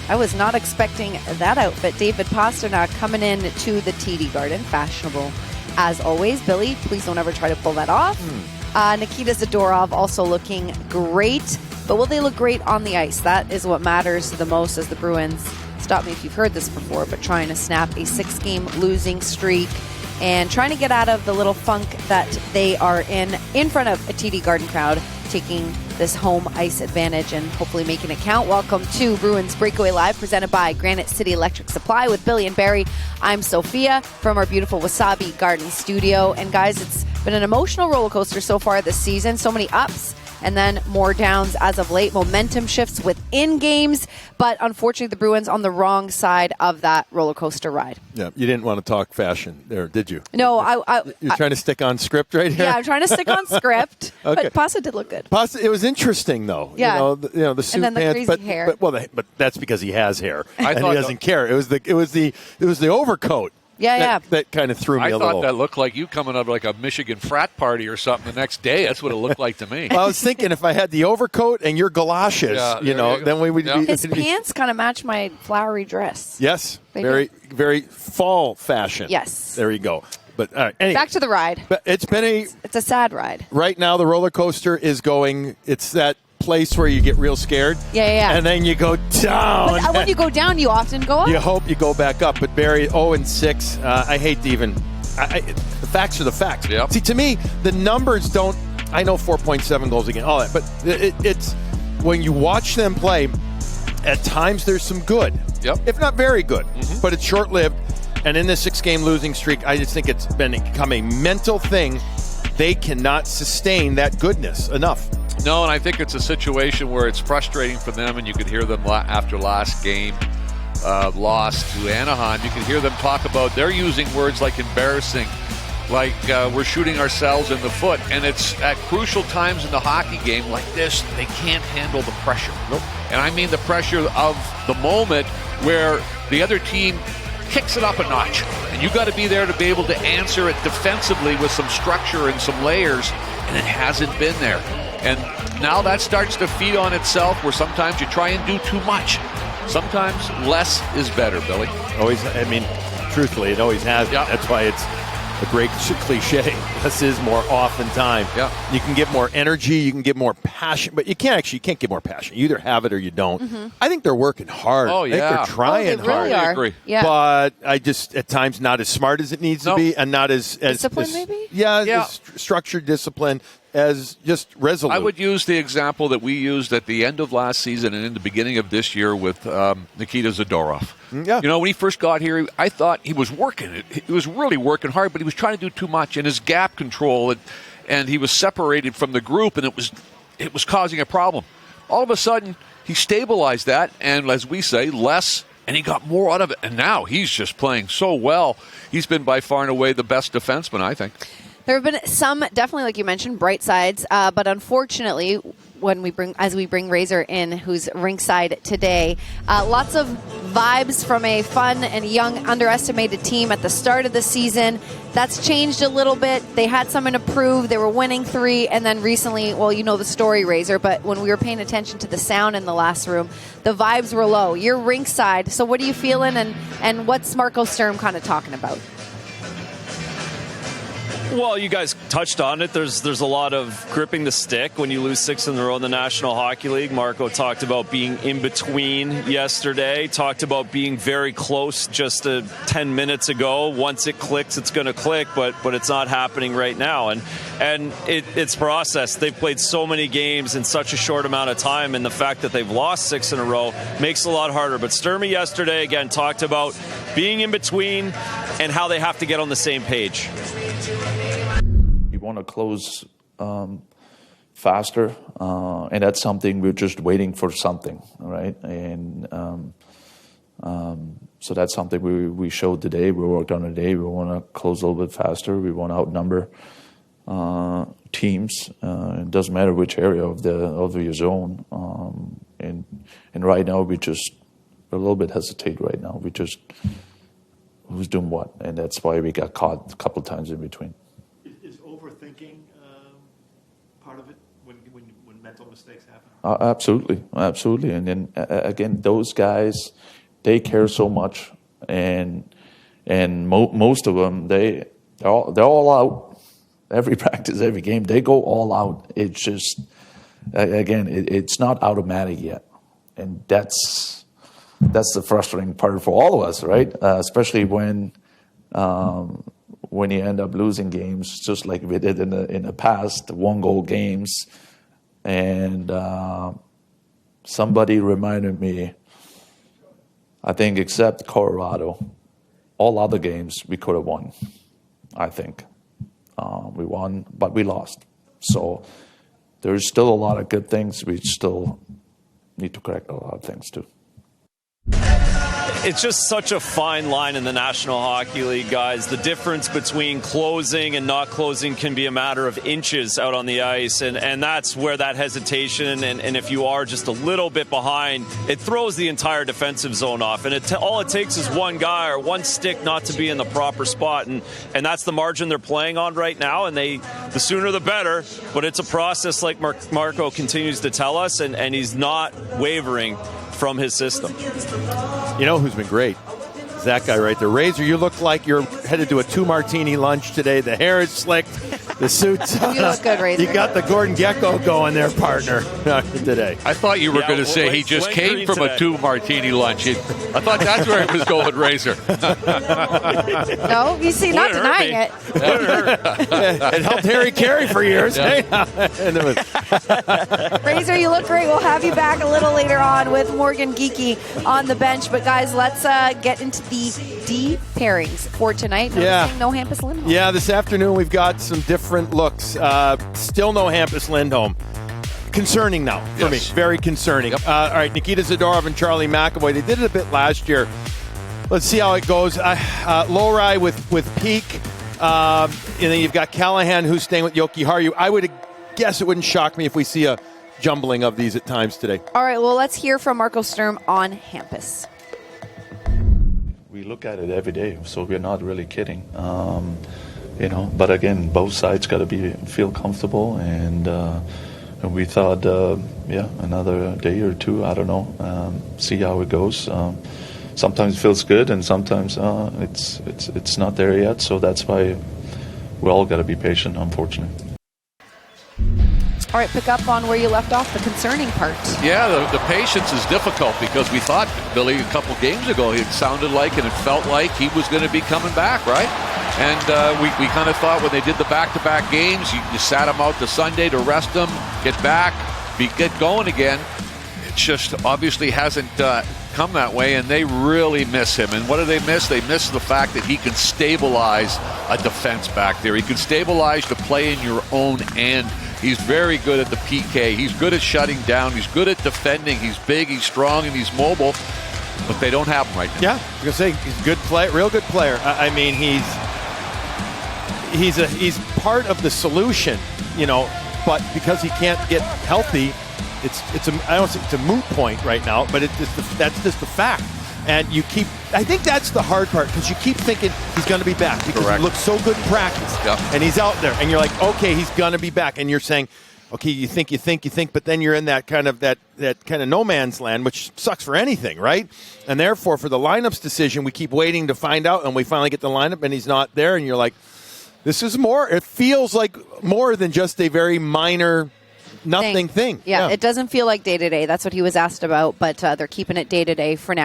I was not expecting that outfit. David Pasternak coming in to the TD Garden, fashionable as always. Billy, please don't ever try to pull that off. Nikita Zadorov also looking great, but will they look great on the ice? That is what matters the most as the Bruins, stop me if you've heard this before, but trying to snap a 6-game losing streak and trying to get out of the little funk that they are in front of a TD Garden crowd, taking this home ice advantage and hopefully making it count. Welcome to Bruins Breakaway Live, presented by Granite City Electric Supply with Billy and Barry. I'm Sophia from our beautiful Wasabi Garden studio. And guys, it's been an emotional roller coaster so far this season. So many ups and then more downs as of late. Momentum shifts within games, but unfortunately the Bruins on the wrong side of that roller coaster ride. Yeah, you didn't want to talk fashion there, did you? No, You're trying to stick on script right here? Yeah, I'm trying to stick on script, okay. But Pasa did look good. It was interesting, though. Yeah. The suit and then the pants, crazy hair. But that's because he has hair and he doesn't care. It was the overcoat. Yeah. That kind of threw me a little. I thought that looked like you coming up like a Michigan frat party or something the next day. That's what it looked like to me. Well, I was thinking if I had the overcoat and your galoshes, then we would be. His pants kind of match my flowery dress. Yes. Very, very fall fashion. Yes. There you go. But anyway, back to the ride. But it's a sad ride. Right now, the roller coaster is going. It's that place where you get real scared. Yeah. And then you go down. But when you go down, you often go up. You hope you go back up. But Barry, 0-6. I hate to even. The facts are the facts. Yep. See, to me, the numbers don't. I know 4.7 goals again, all that, but it's when you watch them play. At times, there's some good. Yep. If not very good, but it's short-lived. And in this 6-game losing streak, I just think it's become a mental thing. They cannot sustain that goodness enough. No, and I think it's a situation where it's frustrating for them, and you could hear them after last game lost to Anaheim. You can hear them talk about, they're using words like embarrassing, like we're shooting ourselves in the foot. And it's at crucial times in the hockey game like this, they can't handle the pressure. Nope. And I mean the pressure of the moment where the other team kicks it up a notch. And you got to be there to be able to answer it defensively with some structure and some layers. And it hasn't been there. And now that starts to feed on itself where sometimes you try and do too much. Sometimes less is better, Billy. Always, I mean, truthfully, it always has. Yep. That's why it's a great cliche. Less is more often time. Yeah. You can get more energy, you can get more passion, but you can't get more passion. You either have it or you don't. I think they're working hard. Oh, yeah. I think they're trying they really hard. are. I agree. Yeah. But I just, at times, not as smart as it needs to be and not as disciplined, maybe? Yeah, Yeah. as structured discipline as just resolute. I would use the example that we used at the end of last season and in the beginning of this year with Nikita Zadorov. Yeah. You know, when he first got here, I thought he was working. He was really working hard, but he was trying to do too much. And his gap control, and he was separated from the group, and it was causing a problem. All of a sudden, he stabilized that, and as we say, less, and he got more out of it. And now he's just playing so well. He's been by far and away the best defenseman, I think. There have been some, definitely, like you mentioned, bright sides, but unfortunately, as we bring Razor in, who's rinkside today, lots of vibes from a fun and young, underestimated team at the start of the season. That's changed a little bit. They had something to prove. They were winning 3, and then recently, well, you know the story, Razor, but when we were paying attention to the sound in the last room, the vibes were low. You're rinkside, so what are you feeling, and what's Marco Sturm kind of talking about? Well, you guys touched on it. There's a lot of gripping the stick when you lose 6 in a row in the National Hockey League. Marco talked about being in between yesterday, talked about being very close just 10 minutes ago. Once it clicks, it's going to click, but it's not happening right now. And it's process. They've played so many games in such a short amount of time, and the fact that they've lost 6 in a row makes it a lot harder. But Sturmy yesterday, again, talked about being in between and how they have to get on the same page. We want to close faster, and that's something we're just waiting for something, right? And so that's something we showed today. We worked on today. We want to close a little bit faster. We want to outnumber teams. It doesn't matter which area of the zone. And right now we just a little bit hesitate. Right now we just who's doing what, and that's why we got caught a couple of times in between. Is overthinking part of it when mental mistakes happen? Absolutely. And then again, those guys, they care so much, and most of them they're all out. Every practice, every game, they go all out. It's just again, it's not automatic yet, and that's the frustrating part for all of us, right? Especially when you end up losing games, just like we did in the past, 1-goal games. And somebody reminded me, I think except Colorado, all other games we could have won, I think. We won, but we lost. So there's still a lot of good things. We still need to correct a lot of things too. It's just such a fine line in the National Hockey League, guys. The difference between closing and not closing can be a matter of inches out on the ice, and that's where that hesitation, and if you are just a little bit behind, it throws the entire defensive zone off, and all it takes is one guy or one stick not to be in the proper spot, and that's the margin they're playing on right now, and the sooner the better, but it's a process like Marco continues to tell us, and he's not wavering from his system. You know who's been great? Is that guy right there. Razor, you look like you're headed to a 2-martini lunch today. The hair is slicked. The suit's You look good, Razor. You got the Gordon Gecko going there, partner, today. I thought you were going to say he just came from a 2-martini lunch. I thought that's where he was going, Razor. No, you see, not denying it. It helped Harry Carey for years. Razor, you look great. We'll have you back a little later on with Morgan Geekie on the bench. But, guys, let's get into the D pairings for tonight. No Hampus Lindholm. Yeah, this afternoon we've got some different looks. Still no Hampus Lindholm. Concerning now for me. Very concerning. Yep. All right, Nikita Zadorov and Charlie McAvoy. They did it a bit last year. Let's see how it goes. Lowry with Peak. And then you've got Callahan who's staying with Yoki Haru. I would guess it wouldn't shock me if we see a jumbling of these at times today. All right, well, let's hear from Marco Sturm on Hampus. We look at it every day, so we're not really kidding. But again, both sides got to feel comfortable, and we thought, another day or two, I don't know, see how it goes. Sometimes it feels good, and sometimes it's not there yet. So that's why we all got to be patient, unfortunately. All right, pick up on where you left off, the concerning part. Yeah, the patience is difficult because we thought, Billy, a couple games ago, it sounded like and it felt like he was going to be coming back, right? And we kind of thought when they did the back-to-back games, you sat him out to Sunday to rest him, get back, get going again. It just obviously hasn't come that way, and they really miss him. And what do they miss? They miss the fact that he can stabilize a defense back there. He can stabilize the play in your own end. He's very good at the PK. He's good at shutting down. He's good at defending. He's big, he's strong, and he's mobile. But they don't have him right now. Yeah, I was going to say, he's a good player, real good player. I mean, he's part of the solution, but because he can't get healthy, I don't think it's a moot point right now, but that's just the fact. And I think that's the hard part, because you keep thinking he's going to be back because he looks so good in practice. Yep. And he's out there, and you're like, okay, he's going to be back. And you're saying, okay, you think, but then you're in that kind of no man's land, which sucks for anything, right? And therefore, for the lineup's decision, we keep waiting to find out, and we finally get the lineup, and he's not there, and you're like, this is more. It feels like more than just a very minor thing. Yeah, it doesn't feel like day-to-day. That's what he was asked about, but they're keeping it day-to-day for now.